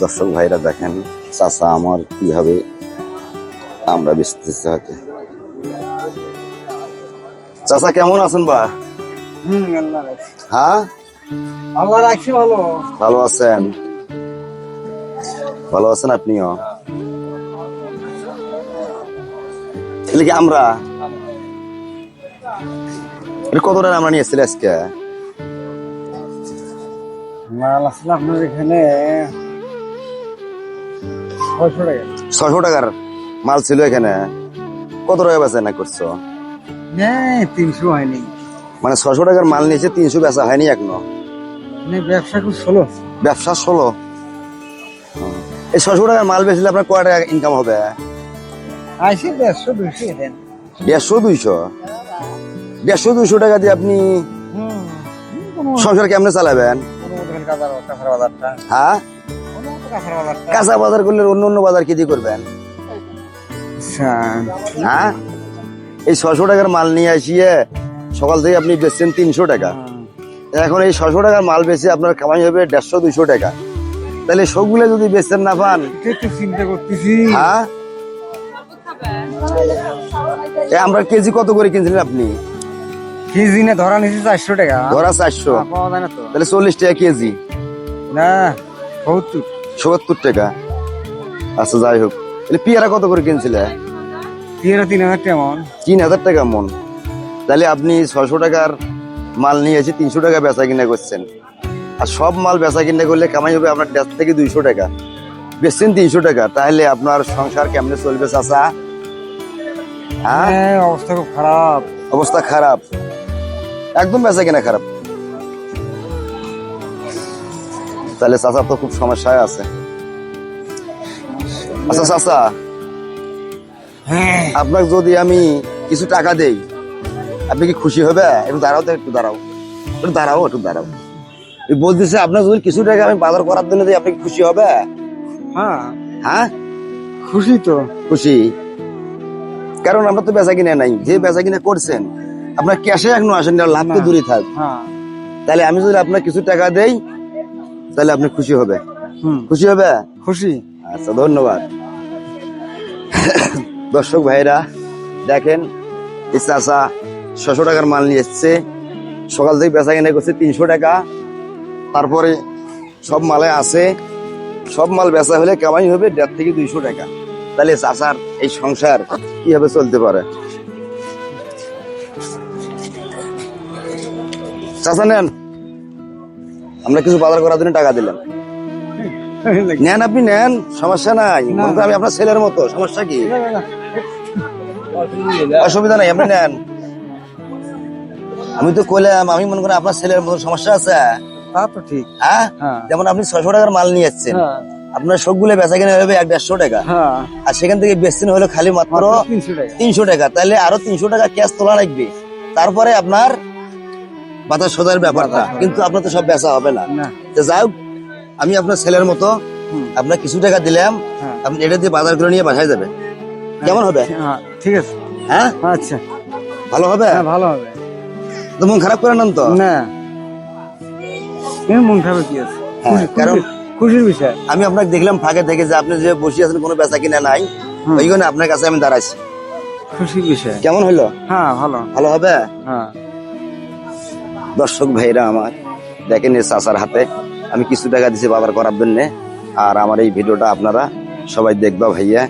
দর্শক ভাইরা দেখেন চাচা আমার কিভাবে আমরা বেচতেছি হাতে। চাচা কেমন আছেন বা? হ্যাঁ আল্লাহ রাখছি ভালো। ভালো আছেন? ভালো আছেন আপনিও? এলে কি আমরা কত টাকা আমরা নিয়েছিল আজকে? মাল আসলে আপনার এখানে 600 টাকা। 600 টাকার মাল ছিল এখানে, কত টাকা বেচা না করছো? 300 হয়নি, মানে 600 টাকার মাল নিয়েছে, 300 বেচা হয়নি এখনো। ব্যবসা খুব ষোলো। ব্যবসা 16। এই 600 টাকার মাল বেচলে আপনার কয় টাকা ইনকাম হবে? আইসি 150-200 দেন। 150-200? 150-200 টাকা দিয়ে আপনি সংসার কেমনে চালাবেন? হ্যাঁ, কাঁচা বাজার করলে অন্য অন্য বাজার কি দিয়ে করবেন? হ্যাঁ, এই 600 টাকার মাল নিয়ে আসিয়ে সকাল থেকে আপনি বেচছেন 300 টাকা। এখন এই 600 টাকার মাল বেচে আপনার কামাই হবে 150-200 টাকা। তাহলে সবগুলো যদি বেচছেন না পান, একটু চিন্তা করতেছি। হ্যাঁ, আমরা কেজি কত করে কিনছিলেন আপনি? কেজি না ধরা নিচ্ছে 400 টাকা। ধরা 400, পাওয়া যায় না তো। তাহলে 40 টাকা কেজি না 70 70 টাকা। আচ্ছা যাই হোক, তাহলে পেয়ারা কত করে কিনছিলে? 3000 টাকা মন। 3000 টাকা মন। তাহলে আপনি 600 টাকার মাল নিয়ে এসে 300 টাকা বেচা কিনা করছেন। আর সব মাল বেচা কিনা করলে কামাই হবে আপনার 150 থেকে 200 টাকা। বেচছেন 300 টাকা, তাহলে আপনার সংসার কেমনে চলবে চাচা? হ্যাঁ, অবস্থা খুব খারাপ। অবস্থা খারাপ, একদম বেচা কিনা খারাপ। তাহলে চাচা তো খুব সমস্যায় আছে। আচ্ছা চাচা, আপনাকে যদি আমি কিছু টাকা দেই, আপনি কি খুশি হবে? একটু দাঁড়াও তো, একটু দাঁড়াও, একটু দাঁড়াও, একটু দাঁড়াও। বলতেছে আপনার যদি কিছু টাকা আমি বাজার করার জন্য দিই, আপনি কি খুশি হবে? হ্যাঁ হ্যাঁ, খুশি তো। খুশি, কারণ আমরা তো বেচা কিনা নাই। যে বেচা কিনা করছেন আপনার ক্যাশে এখনো আসেন, লাভ তো দূরে থাক। তাহলে আমি যদি আপনার কিছু টাকা দেই, তাহলে আপনি খুশি হবে? খুশি হবে? খুশি। আচ্ছা, ধন্যবাদ। দর্শক ভাইরা দেখেন, এই চাচা 600 টাকার মাল নিয়ে এসছে, সকাল থেকে বেচা কিনা করছে 300 টাকা। তারপরে সব মালে আছে, সব মাল বেচা হলে কামাই হবে 150 থেকে 200 টাকা। তাহলে চাচার এই সংসার কিভাবে চলতে পারে? চাচা নেন, আমরা কিছু বাজার করার জন্য টাকা দিলাম, নেন, আপনি নেন, সমস্যা নাই। আমি আপনার ছেলের মতো, সমস্যা কি? অসুবিধা নাই, আপনি নেন। আমি তো কইলাম, আমি মনে করি আপনার ছেলের মতো, সমস্যা আছে? তা তো ঠিক। হ্যাঁ, যেমন আপনি 600 টাকার মাল নিয়ে যাচ্ছেন, আপনার সবগুলো বেচা কিনা হবে 150 টাকা, আর সেখান থেকে বেচছেন হলো খালি মাত্র 300 টাকা। তাহলে আরো 300 টাকা ক্যাশ তোলা লাগবে, তারপরে আপনার বাজার সদার ব্যাপারটা। কিন্তু আপনার তো সব বেচা হবে না। যাই হোক, আমি আপনার ছেলের মতো, আপনার কিছু টাকা দিলাম, আপনি এটা দিয়ে বাজার করে নিয়ে বাসায় যাবে, কেমন হবে? ঠিক আছে। হ্যাঁ, আচ্ছা, ভালো হবে? ভালো হবে। তো মন খারাপ করে নেন তো না, মন খারাপ কি আছে? কারণ খুশির বিষয়। আমি আপনাকে দেখলাম ফাঁকে থেকে যে আপনি যে বসে আছেন, কোনো বেচা কিনা নাই, ওই জন্য আপনার কাছে আমি দাঁড়াইছি। খুশির বিষয়। কেমন হলো? হ্যাঁ, ভালো। ভালো হবে? হ্যাঁ। দর্শক ভাইরা আমার দেখেন, এই চাচার হাতে আমি কিছু টাকা দিছি বাজার করার জন্য। আর আমার এই ভিডিওটা আপনারা সবাই দেখবা ভাইয়া।